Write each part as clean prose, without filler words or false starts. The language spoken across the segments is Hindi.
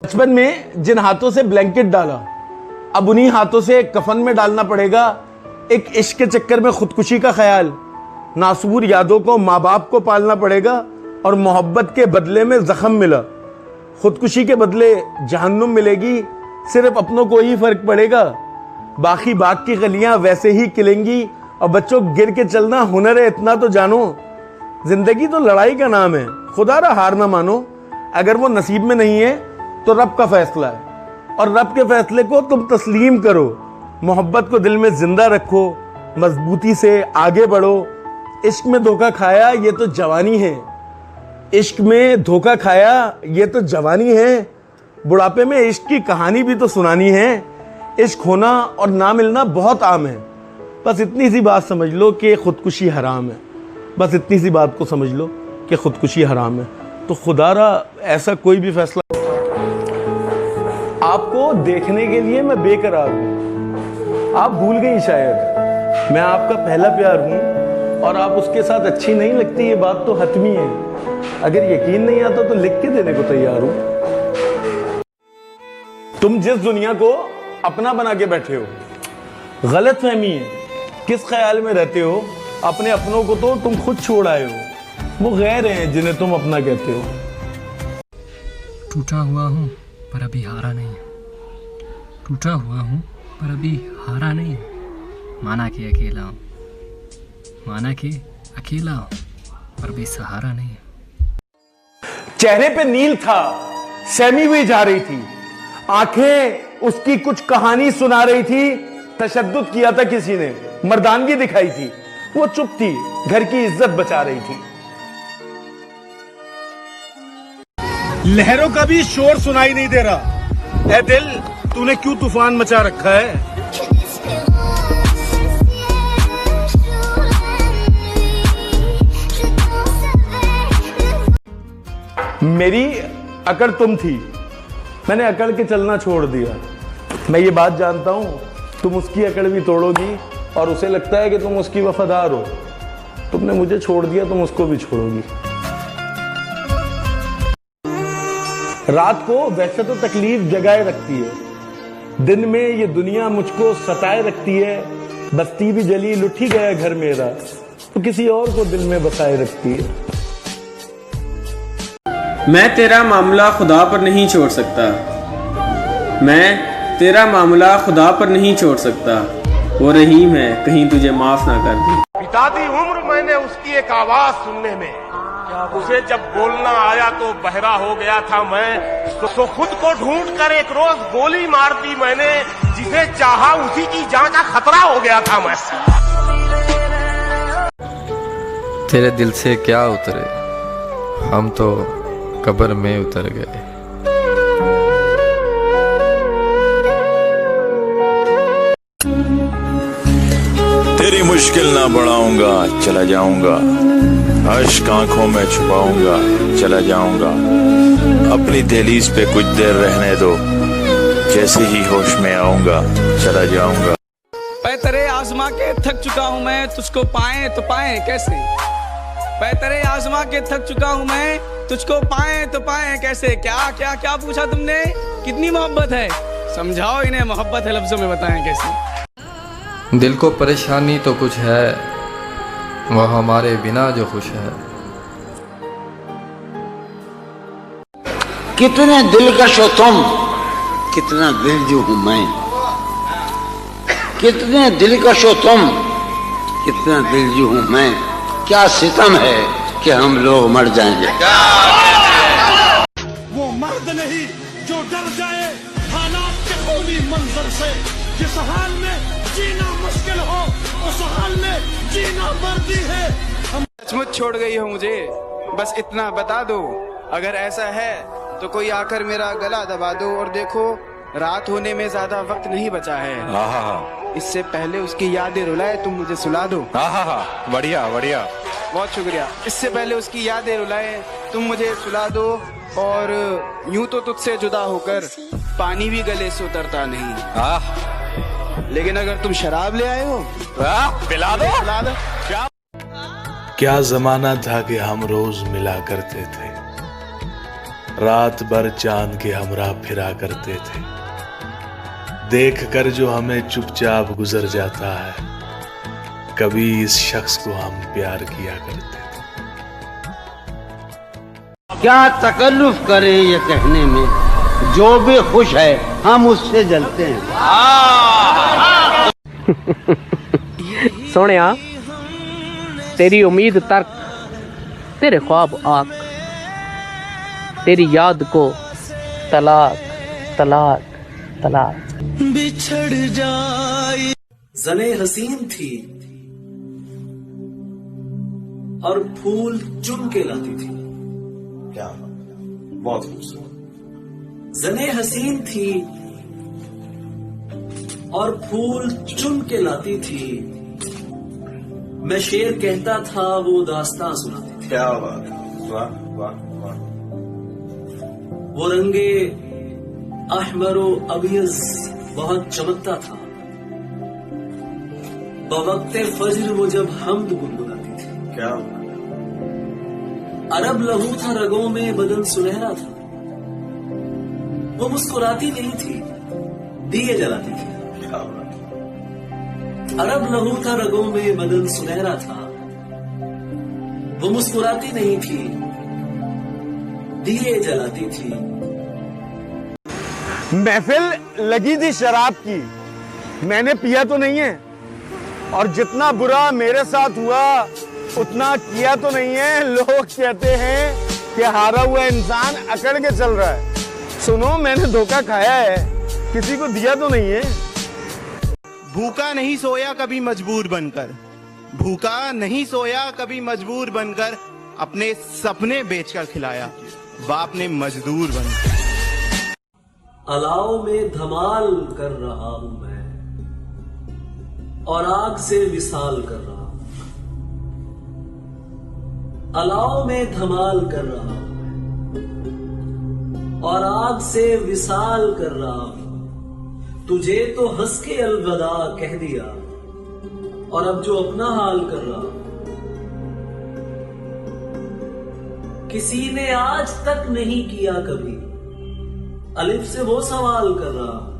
बचपन में जिन हाथों से ब्लैंकेट डाला, अब उन्हीं हाथों से कफन में डालना पड़ेगा एक इश्क के चक्कर में खुदकुशी का ख्याल। नासूर यादों को माँ बाप को पालना पड़ेगा और मोहब्बत के बदले में जख्म मिला। खुदकुशी के बदले जहन्नुम मिलेगी, सिर्फ अपनों को ही फर्क पड़ेगा। बाकी बाग की गलियां वैसे ही खिलेंगी और बच्चों गिर के चलना हुनर है इतना तो जानो। जिंदगी तो लड़ाई का नाम है, खुदा रा हार ना मानो। अगर वो नसीब में नहीं है तो रब का फैसला है और रब के फैसले को तुम तस्लीम करो। मोहब्बत को दिल में जिंदा रखो, मजबूती से आगे बढ़ो। इश्क में धोखा खाया ये तो जवानी है, इश्क में धोखा खाया ये तो जवानी है। बुढ़ापे में इश्क की कहानी भी तो सुनानी है। इश्क होना और ना मिलना बहुत आम है, बस इतनी सी बात समझ लो कि खुदकुशी हराम है। बस इतनी सी बात को समझ लो कि खुदकुशी हराम है। तो खुदारा ऐसा कोई भी फैसला। आपको देखने के लिए मैं बेकरार हूं, आप भूल गई शायद मैं आपका पहला प्यार हूं और आप उसके साथ अच्छी नहीं लगती, ये बात तो हतमी है। अगर यकीन नहीं आता तो लिख के देने को तैयार हूं। तुम जिस दुनिया को अपना बना के बैठे हो, गलत फहमी है। किस ख्याल में रहते हो? अपने अपनों को तो तुम खुद छोड़ आए हो, वो गैर हैं जिन्हें तुम अपना कहते हो। टूटा हुआ हूँ पर अभी हारा नहीं, टूटा हुआ हूँ पर अभी हारा नहीं। माना कि अकेला हूँ, माना कि अकेला हूँ पर भी सहारा नहीं। चेहरे पे नील था, सहमी हुई जा रही थी, आंखें उसकी कुछ कहानी सुना रही थी। तशद्दुद किया था किसी ने, मर्दानगी दिखाई थी, वो चुप थी, घर की इज्जत बचा रही थी। लहरों का भी शोर सुनाई नहीं दे रहा। ऐ दिल, तूने क्यों तूफान मचा रखा है? मेरी अकड़ तुम थी, मैंने अकड़ के चलना छोड़ दिया। मैं ये बात जानता हूं, तुम उसकी अकड़ भी तोड़ोगी और उसे लगता है कि तुम उसकी वफादार हो। तुमने मुझे छोड़ दिया, तुम उसको भी छोड़ोगी। रात को वैसे तो तकलीफ जगाए रखती है, दिन में ये दुनिया मुझको सताए रखती है। बस्ती भी जली, लुट ही गया घर मेरा, तो किसी और को दिल में बसाए रखती है। मैं तेरा मामला खुदा पर नहीं छोड़ सकता, मैं तेरा मामला खुदा पर नहीं छोड़ सकता। वो रहीम है, कहीं तुझे माफ ना कर दे। बिता दी उम्र मैंने उसकी एक आवाज सुनने में, उसे जब बोलना आया तो बहरा हो गया था मैं। तो खुद को ढूंढ कर एक रोज गोली मार दी मैंने, जिसे चाहा उसी की जान का खतरा हो गया था मैं। तेरे दिल से क्या उतरे, हम तो कब्र में उतर गए। तेरी मुश्किल ना बढ़ाऊंगा, चला जाऊंगा। अश्क आंखों में छुपाऊंगा, चला जाऊंगा। अपनी दहलीज पे कुछ देर रहने दो, जैसे ही होश में आऊंगा, चला जाऊंगा। तेरे आजमा के थक चुका हूँ मैं, तुझको पाए तो पाए कैसे। तेरे आजमा के थक चुका हूँ मैं, तुझको पाए तो पाए कैसे। क्या क्या क्या पूछा तुमने, कितनी मोहब्बत है? समझाओ इन्हें, मोहब्बत है लफ्जों में बताएं कैसे। दिल को परेशानी तो कुछ है, वो हमारे बिना जो खुश है। कितने दिलकश हो तुम, कितना दिलजू हूं मैं। कितने दिलकश हो तुम, कितना दिलजू हूं मैं। क्या सितम है कि हम लोग मर जाएंगे। वो मर्द नहीं जो डर जाए हालात के खूनी मंजर से। जिस हाल में जीना मुश्किल हो, उस हाल में जीना मर्दी है। सचमुच छोड़ गई हो मुझे, बस इतना बता दो। अगर ऐसा है तो कोई आकर मेरा गला दबा दो। और देखो, रात होने में ज्यादा वक्त नहीं बचा है। इससे पहले उसकी यादें रुलाए तुम मुझे सुला दो। बढ़िया बढ़िया, बहुत शुक्रिया। इससे पहले उसकी यादें रुलाए तुम मुझे सुला दो। और यूं तो तुझसे जुदा होकर पानी भी गले से उतरता नहीं, लेकिन अगर तुम शराब ले आए हो, पिला दो। पिला दो। क्या जमाना था कि हम रोज मिला करते थे, रात भर चांद के हमरा फिरा करते थे, देख कर जो हमें चुपचाप गुजर जाता है, कभी इस शख्स को हम प्यार किया करते थे। क्या तकल्लुफ करे ये कहने में, जो भी खुश है हम उससे जलते हैं। सोनिया, तेरी उम्मीद तर्क, तेरे ख्वाब आग, तेरी याद को तलाक तलाक तलाक। बिछड़ जाए जने हसीन थी और फूल चुन के लाती थी। क्या बहुत खूबसूरत। जने हसीन थी और फूल चुन के लाती थी, मैं शेर कहता था वो दास्तां सुनाती थी। क्या बात है, वाह वाह वाह। वो रंगे अहमरो अबियज बहुत चमकता था, बवक्ते फज्र वो जब हमद गुनगुनाती थी। क्या अरब लहू था रगों में, बदन सुनहरा था, वो मुस्कुराती नहीं थी, दिए जलाती थी। अरब लहू था रगों में, बदन सुनहरा था, वो मुस्कुराती नहीं थी, दिए जलाती थी। महफिल लगी थी शराब की, मैंने पिया तो नहीं है, और जितना बुरा मेरे साथ हुआ उतना किया तो नहीं है। लोग कहते हैं कि हारा हुआ इंसान अकड़ के चल रहा है। सुनो, मैंने धोखा खाया है, किसी को दिया तो नहीं है। भूखा नहीं सोया कभी मजबूर बनकर, भूखा नहीं सोया कभी मजबूर बनकर, अपने सपने बेचकर खिलाया बाप ने मजदूर बनकर। अलाव में धमाल कर रहा हूं मैं, और आग से विसाल कर रहा हूं। अलाव में धमाल कर रहा हूं मैं, और आग से विसाल कर रहा हूं। तुझे तो हंस के अलविदा कह दिया, और अब जो अपना हाल कर रहा हूं। किसी ने आज तक नहीं किया कभी, अलिफ से वो सवाल कर रहा हूं।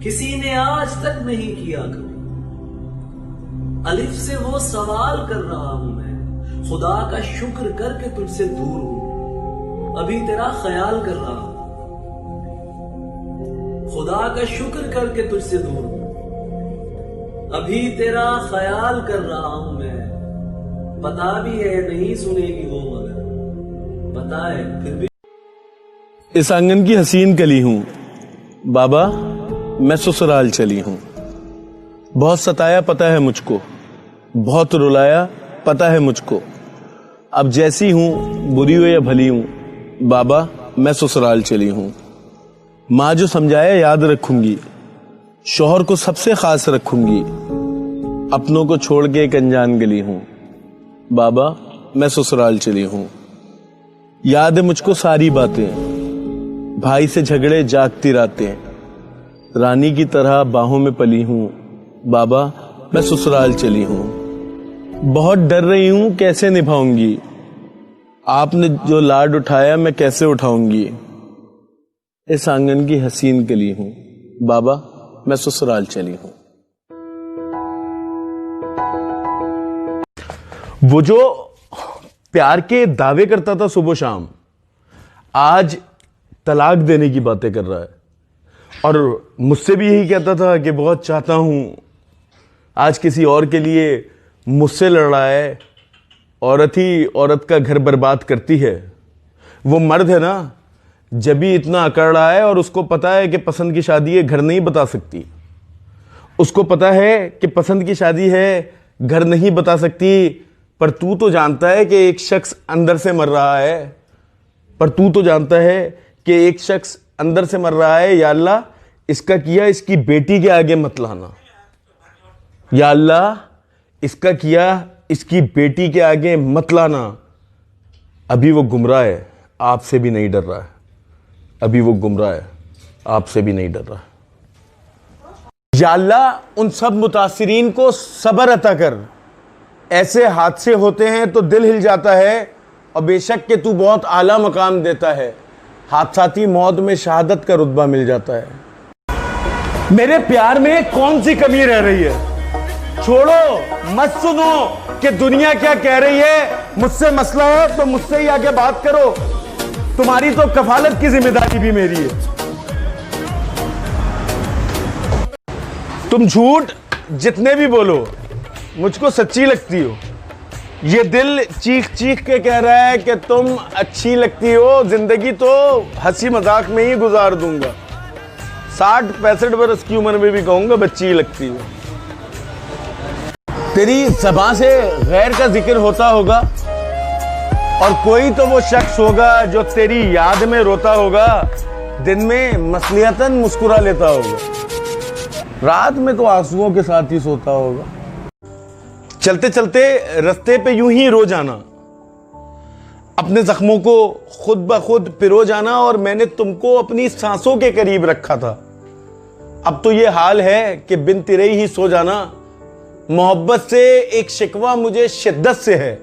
किसी ने आज तक नहीं किया कभी, अलिफ से वो सवाल कर रहा हूं मैं। खुदा का शुक्र करके तुझसे दूर हूं, अभी तेरा ख्याल कर रहा हूं। खुदा का शुक्र करके तुझसे दूर हूं, अभी तेरा ख्याल कर रहा हूं मैं। पता भी है नहीं सुनेगी वो, मगर पता है फिर भी। इस आंगन की हसीन कली हूं बाबा, मैं ससुराल चली हूं। बहुत सताया पता है मुझको, बहुत रुलाया पता है मुझको। अब जैसी हूं, बुरी हो या भली हूं, बाबा मैं ससुराल चली हूं। माँ जो समझाया याद रखूंगी, शौहर को सबसे खास रखूंगी, अपनों को छोड़ के एक अनजान गली हूं। बाबा मैं ससुराल चली हूं। याद है मुझको सारी बातें, भाई से झगड़े जागती रातें, रानी की तरह बाहों में पली हूं। बाबा मैं ससुराल चली हूं। बहुत डर रही हूं कैसे निभाऊंगी, आपने जो लाड उठाया मैं कैसे उठाऊंगी। इस आंगन की हसीन कली हूं। बाबा मैं ससुराल चली हूं। वो जो प्यार के दावे करता था सुबह शाम, आज तलाक देने की बातें कर रहा है, और मुझसे भी यही कहता था कि बहुत चाहता हूं। आज किसी और के लिए मुझसे लड़ रहा है। औरत ही औरत का घर बर्बाद करती है। वो मर्द है ना, जब भी इतना अकड़ रहा है, और उसको पता है कि पसंद की शादी है, घर नहीं बता सकती। उसको पता है कि पसंद की शादी है, घर नहीं बता सकती। पर तू तो जानता है कि एक शख्स अंदर से मर रहा है, पर तू तो जानता है कि एक शख्स अंदर से मर रहा है। या अल्लाह, इसका किया इसकी बेटी के आगे मत लाना। या अल्लाह, इसका किया इसकी बेटी के आगे मत लाना। अभी वो गुमराह है, आपसे भी नहीं डर रहा है। अभी वो गुमराह है, आपसे भी नहीं डर रहा। या अल्लाह, उन सब मुतासिरीन को सब्र अता कर। ऐसे हादसे होते हैं तो दिल हिल जाता है, और बेशक कि तू बहुत आला मकाम देता है, हाथ साथ ही मौत में शहादत का रुतबा मिल जाता है। मेरे प्यार में कौन सी कमी रह रही है? छोड़ो, मत सुनो कि दुनिया क्या कह रही है। मुझसे मसला है तो मुझसे ही आगे बात करो। तुम्हारी तो कफालत की जिम्मेदारी भी मेरी है। तुम झूठ जितने भी बोलो, मुझको सच्ची लगती हो। ये दिल चीख चीख के कह रहा है कि तुम अच्छी लगती हो। जिंदगी तो हंसी मजाक में ही गुजार दूंगा। 60-65 बरस की उम्र में भी कहूंगा बच्ची ही लगती हो। तेरी ज़बान से गैर का जिक्र होता होगा और कोई तो वो शख्स होगा जो तेरी याद में रोता होगा, दिन में मसलियतन मुस्कुरा लेता होगा, रात में तो आंसुओं के साथ ही सोता होगा। चलते चलते रास्ते पे यूं ही रो जाना, अपने जख्मों को खुद ब खुद पिरो जाना। और मैंने तुमको अपनी सांसों के करीब रखा था। अब तो ये हाल है कि बिन तेरे ही सो जाना। मोहब्बत से एक शिकवा मुझे शिद्दत से है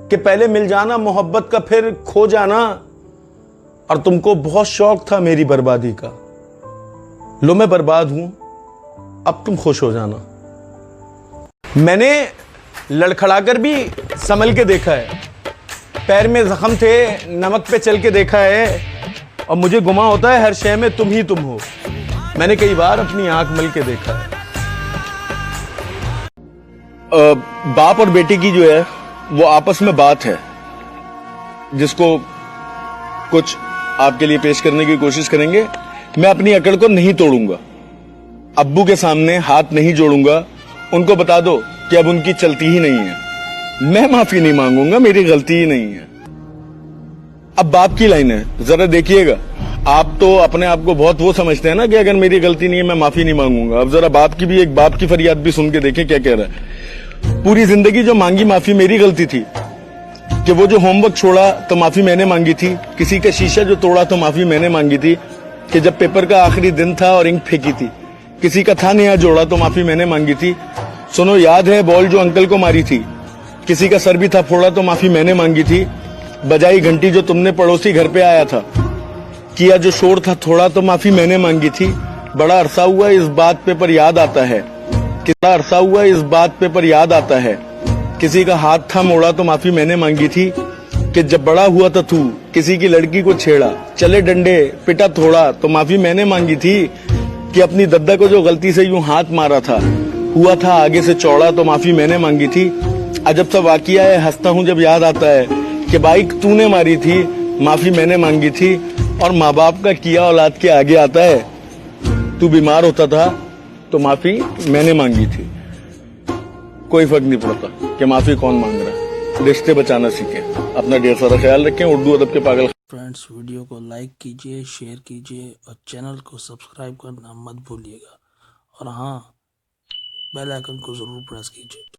कि पहले मिल जाना मोहब्बत का, फिर खो जाना। और तुमको बहुत शौक था मेरी बर्बादी का। लो मैं बर्बाद हूं, अब तुम खुश हो जाना। मैंने लड़खड़ाकर भी संभल के देखा है, पैर में जख्म थे नमक पे चल के देखा है। और मुझे गुमा होता है हर शय में तुम ही तुम हो। मैंने कई बार अपनी आंख मल के देखा है। बाप और बेटे की जो है वो आपस में बात है, जिसको कुछ आपके लिए पेश करने की कोशिश करेंगे। मैं अपनी अकड़ को नहीं तोड़ूंगा, अब्बू के सामने हाथ नहीं जोड़ूंगा। उनको बता दो कि अब उनकी चलती ही नहीं है। मैं माफी नहीं मांगूंगा, मेरी गलती ही नहीं है। अब बाप की लाइन है, जरा देखिएगा। आप तो अपने आप को बहुत वो समझते हैं ना कि अगर मेरी गलती नहीं है मैं माफी नहीं मांगूंगा। अब जरा बाप की भी, एक बाप की फरियाद भी सुन के देखें क्या कह रहा है। पूरी जिंदगी जो मांगी माफी मेरी गलती थी, कि वो जो होमवर्क छोड़ा तो माफी मैंने मांगी थी, किसी का शीशा जो तोड़ा तो माफी मैंने मांगी थी, कि जब पेपर का आखिरी दिन था और इंक फेंकी थी, किसी का था नया जोड़ा तो माफी मैंने मांगी थी। सुनो, याद है बॉल जो अंकल को मारी थी, किसी का सर भी था फोड़ा तो माफी मैंने मांगी थी। बजाई घंटी जो तुमने पड़ोसी घर पे आया था, किया जो शोर था थोड़ा तो माफी मैंने मांगी थी। बड़ा अरसा हुआ इस बात पे पर याद आता है, कितना अरसा हुआ इस बात पे पर याद आता है। किसी का हाथ था मोड़ा तो माफी मैंने मांगी थी, कि जब बड़ा हुआ था तू किसी की लड़की को छेड़ा, चले डंडे पिटा थोड़ा तो माफी मैंने मांगी थी। कि अपनी दद्दा को जो गलती से यूं हाथ मारा था, हुआ था आगे से चौड़ा तो माफी मैंने मांगी थी। अजब सा वाकिया है, हंसता हूं जब याद आता है कि बाइक तूने मारी थी, माफी मैंने मांगी थी। और माँ बाप का किया औलाद के आगे आता है। तू बीमार होता था तो माफी मैंने मांगी थी। कोई फर्क नहीं पड़ता कि माफी कौन मांग रहा है, रिश्ते बचाना सीखें। अपना ढेर सारा ख्याल रखें। उर्दू अदब के पागल फ्रेंड्स, वीडियो को लाइक कीजिए, शेयर कीजिए और चैनल को सब्सक्राइब करना मत भूलिएगा। और हाँ, बेल आइकन को ज़रूर प्रेस कीजिए।